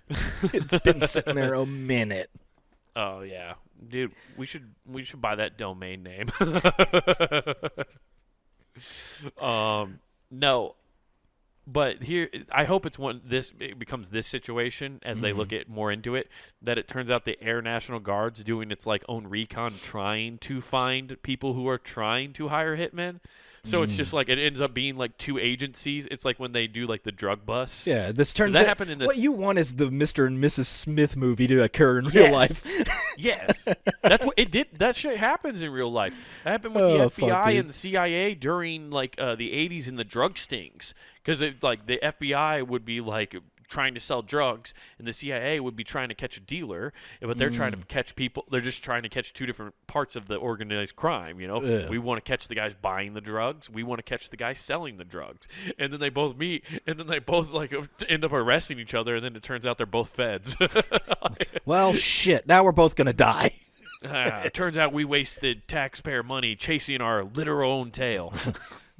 It's been sitting there a minute. Oh yeah, dude. We should buy that domain name. No, but here I hope it becomes this situation as they look at more into it, that it turns out the Air National Guard's doing its like own recon, trying to find people who are trying to hire hitmen. So it's just like it ends up being like 2 agencies. It's like when they do like the drug busts. Yeah, this turns out happen in this. What you want is the Mr. and Mrs. Smith movie to occur in real life. Yes, that's what it did. That shit happens in real life. That happened with the FBI and the CIA during like the 80s in the drug stings, because like the FBI would be like trying to sell drugs, and the CIA would be trying to catch a dealer, but they're trying to catch people. They're just trying to catch 2 different parts of the organized crime. We want to catch the guys buying the drugs. We want to catch the guy selling the drugs. And then they both meet, and then they both like end up arresting each other, and then it turns out they're both feds. Well, shit. Now we're both gonna die. It turns out we wasted taxpayer money chasing our literal own tail.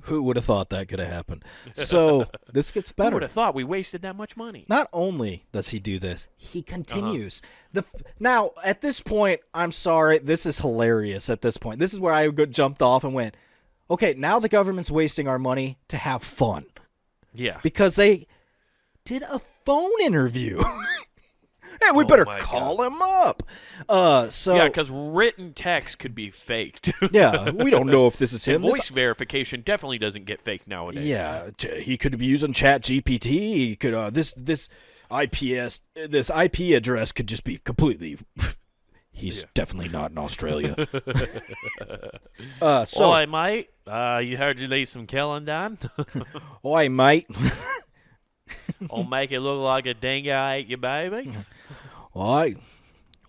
Who would have thought that could have happened? So this gets better. Who would have thought we wasted that much money? Not only does he do this, he continues. Now, at this point, I'm sorry, this is hilarious at this point. This is where I jumped off and went, okay, now the government's wasting our money to have fun. Yeah. Because they did a phone interview. Hey, we better call him up. Yeah, because written text could be faked. Yeah, we don't know if this is him. Voice verification definitely doesn't get faked nowadays. Yeah, he could be using ChatGPT. He could this IP address could just be completely. He's definitely not in Australia. Oi, mate. You heard you need some killing done? Oi, mate. I'll make it look like a dingo ate your baby. Oi,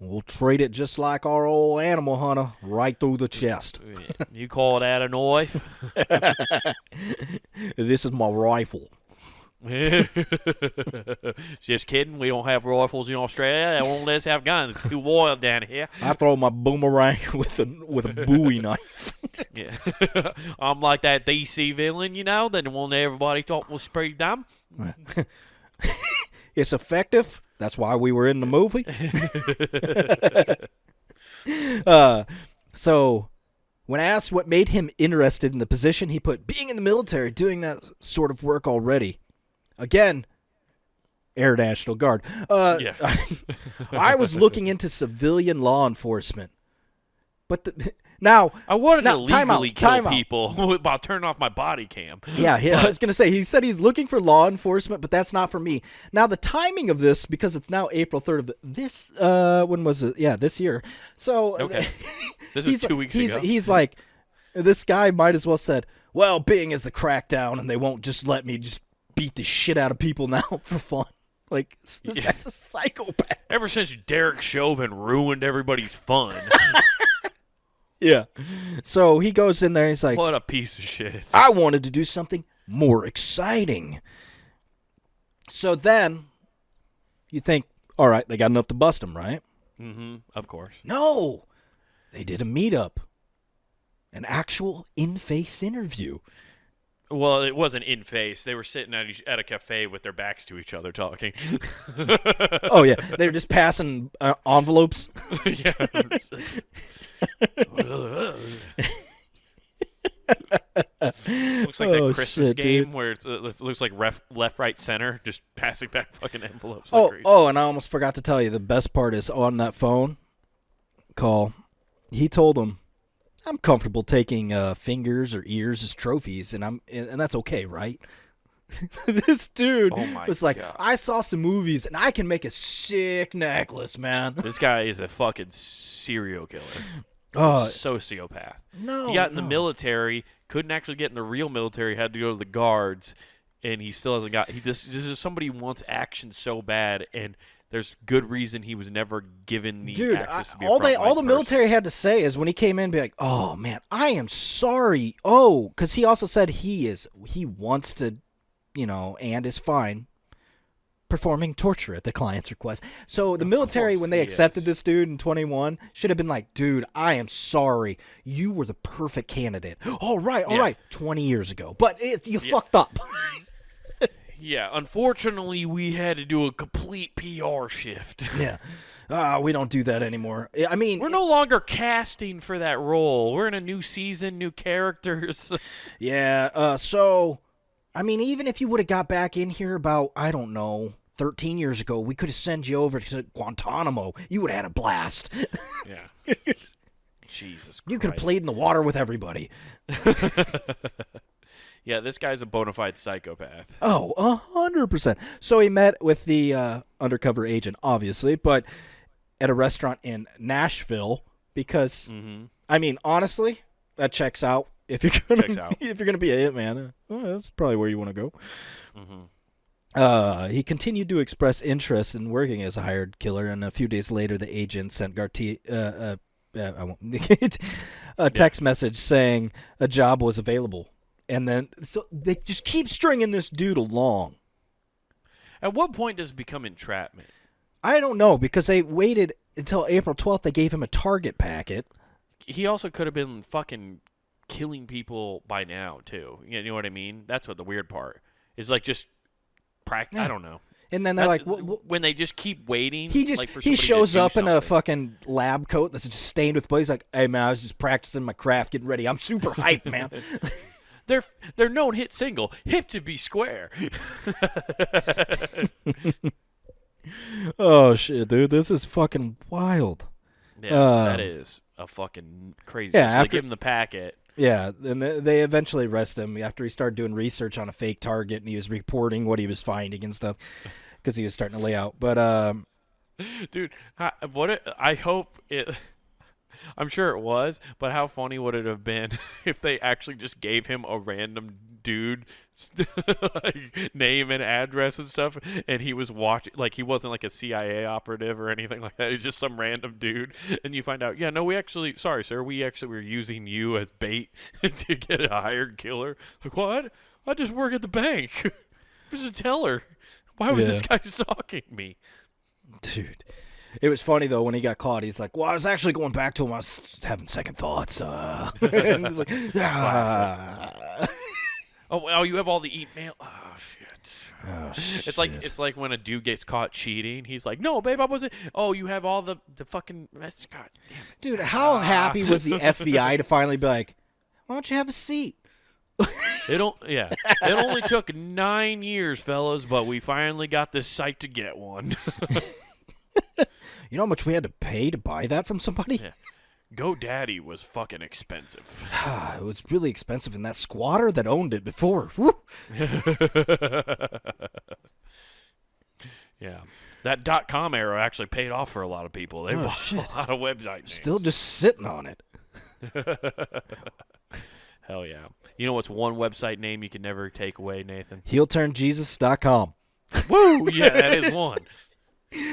We'll treat it just like our old animal hunter, right through the chest. You call that a knife? This is my rifle. Just kidding. We don't have rifles in Australia. They won't let us have guns. It's too wild down here. I throw my boomerang with a Bowie knife. Yeah. I'm like that DC villain, the one that everybody thought was pretty dumb. It's effective. That's why we were in the movie. So when asked what made him interested in the position, he put, being in the military, doing that sort of work already. Again, Air National Guard. Yeah. I was looking into civilian law enforcement. But now I wanted to time legally out. kill people by turning off my body cam. Yeah, I was going to say, he said he's looking for law enforcement, but that's not for me. Now, the timing of this, because it's now April 3rd of this, when was it? Yeah, this year. So okay. This was 2 weeks ago. He's like, this guy might as well said, well, being as a crackdown, and they won't just let me just beat the shit out of people now for fun. Like, this guy's a psychopath. Ever since Derek Chauvin ruined everybody's fun. Yeah. So he goes in there and he's like, what a piece of shit. I wanted to do something more exciting. So then you think, all right, they got enough to bust him, right? Mm-hmm. Of course. No. They did a meetup. An actual in-face interview. Well, it wasn't in face. They were sitting at a cafe with their backs to each other talking. Oh, yeah. They were just passing envelopes. Yeah. Looks like that Christmas game, dude, where it looks like left, right, center, just passing back fucking envelopes. And I almost forgot to tell you, the best part is on that phone call, he told him, I'm comfortable taking fingers or ears as trophies, and that's okay, right? This dude was like, God. I saw some movies, and I can make a sick necklace, man. This guy is a fucking serial killer. Sociopath. No, he got in the military, couldn't actually get in the real military, had to go to the guards, and he still hasn't got. This is somebody who wants action so bad, and there's good reason he was never given the access to be all the military had to say is when he came in, be like, "Oh man, I am sorry." Oh, because he also said he wants to, and is fine performing torture at the client's request. So the military, when they accepted this dude in 21, should have been like, dude, I am sorry. You were the perfect candidate. All right. 20 years ago. But you fucked up. Yeah, unfortunately, we had to do a complete PR shift. Yeah. We don't do that anymore. I mean, we're no longer casting for that role. We're in a new season, new characters. Yeah, so, I mean, even if you would have got back in here about, I don't know, 13 years ago, we could have sent you over to Guantanamo. You would have had a blast. Yeah. Jesus Christ. You could have played in the water with everybody. Yeah, this guy's a bona fide psychopath. Oh, 100%. So he met with the undercover agent, obviously, but at a restaurant in Nashville because, I mean, honestly, that checks out. If you're gonna be a hitman, that's probably where you want to go. Mm-hmm. He continued to express interest in working as a hired killer, and a few days later, the agent sent a text message saying a job was available. And then, so they just keep stringing this dude along. At what point does it become entrapment? I don't know, because they waited until April 12th. They gave him a target packet. He also could have been fucking killing people by now, too. You know what I mean? That's what the weird part is. Like, just practice. Yeah. I don't know. And then they're like, when they just keep waiting. He shows up in a fucking lab coat that's just stained with blood. He's like, hey, man, I was just practicing my craft, getting ready. I'm super hyped, man. They're known hit single, hip to be square. Oh shit, dude, this is fucking wild. Yeah, that is a fucking crazy. Yeah, so they give him the packet. Yeah, and they eventually arrest him after he started doing research on a fake target and he was reporting what he was finding and stuff because he was starting to lay out. But dude, I hope it. I'm sure it was, but how funny would it have been if they actually just gave him a random dude like, name and address and stuff, and he was watching, like, he wasn't like a CIA operative or anything like that. He's just some random dude, and you find out, yeah, no, sorry sir, we actually were using you as bait to get a hired killer. Like, what? I just work at the bank. Who's a teller? Why was this guy stalking me? Dude. It was funny, though, when he got caught. He's like, well, I was actually going back to him. I was having second thoughts. And he's like, Oh, you have all the email. Oh, shit. It's It's like when a dude gets caught cheating. He's like, no, babe, I wasn't. Oh, you have all the fucking message. God damn it. Dude, how happy was the FBI to finally be like, why don't you have a seat? It only took 9 years, fellas, but we finally got this site to get one. You know how much we had to pay to buy that from somebody? Yeah. GoDaddy was fucking expensive. It was really expensive, and that squatter that owned it before. Woo. Yeah. That .com era actually paid off for a lot of people. They bought a lot of website names. Still just sitting on it. Hell yeah. You know what's one website name you can never take away, Nathan? HeelTurnJesus.com. Woo! Yeah, that is one.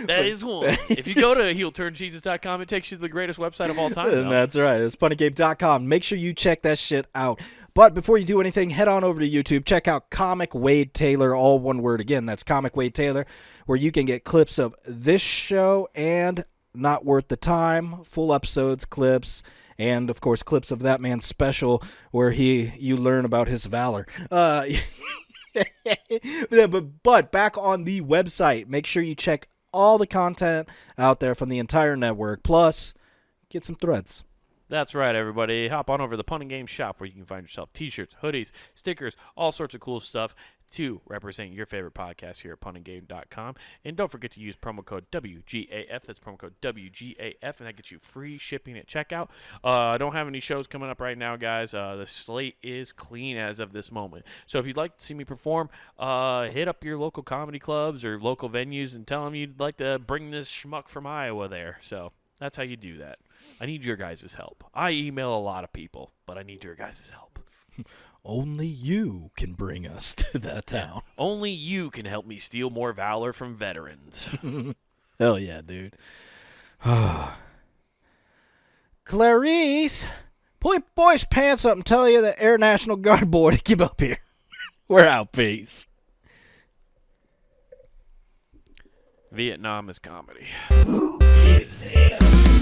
That is one. If you go to HeelTurnJesus.com, it takes you to the greatest website of all time. And that's right. It's funnygame.com. Make sure you check that shit out. But before you do anything, head on over to YouTube. Check out Comic Wade Taylor, all one word. Again, that's Comic Wade Taylor, where you can get clips of this show and Not Worth the Time, full episodes, clips, and, of course, clips of that man's special where you learn about his valor. But back on the website, make sure you check all the content out there from the entire network, plus get some threads. That's right, everybody. Hop on over to the Pun and Game shop where you can find yourself t-shirts, hoodies, stickers, all sorts of cool stuff to represent your favorite podcast here at punandgame.com. And don't forget to use promo code WGAF. That's promo code WGAF, and that gets you free shipping at checkout. I don't have any shows coming up right now, guys. The slate is clean as of this moment. So if you'd like to see me perform, hit up your local comedy clubs or local venues and tell them you'd like to bring this schmuck from Iowa there. So that's how you do that. I need your guys' help. I email a lot of people, but I need your guys' help. Only you can bring us to that town. Only you can help me steal more valor from veterans. Hell yeah, dude. Clarice, pull your boy's pants up and tell you the Air National Guard boy to keep up here. We're out, peace. Vietnam is comedy. Who is this?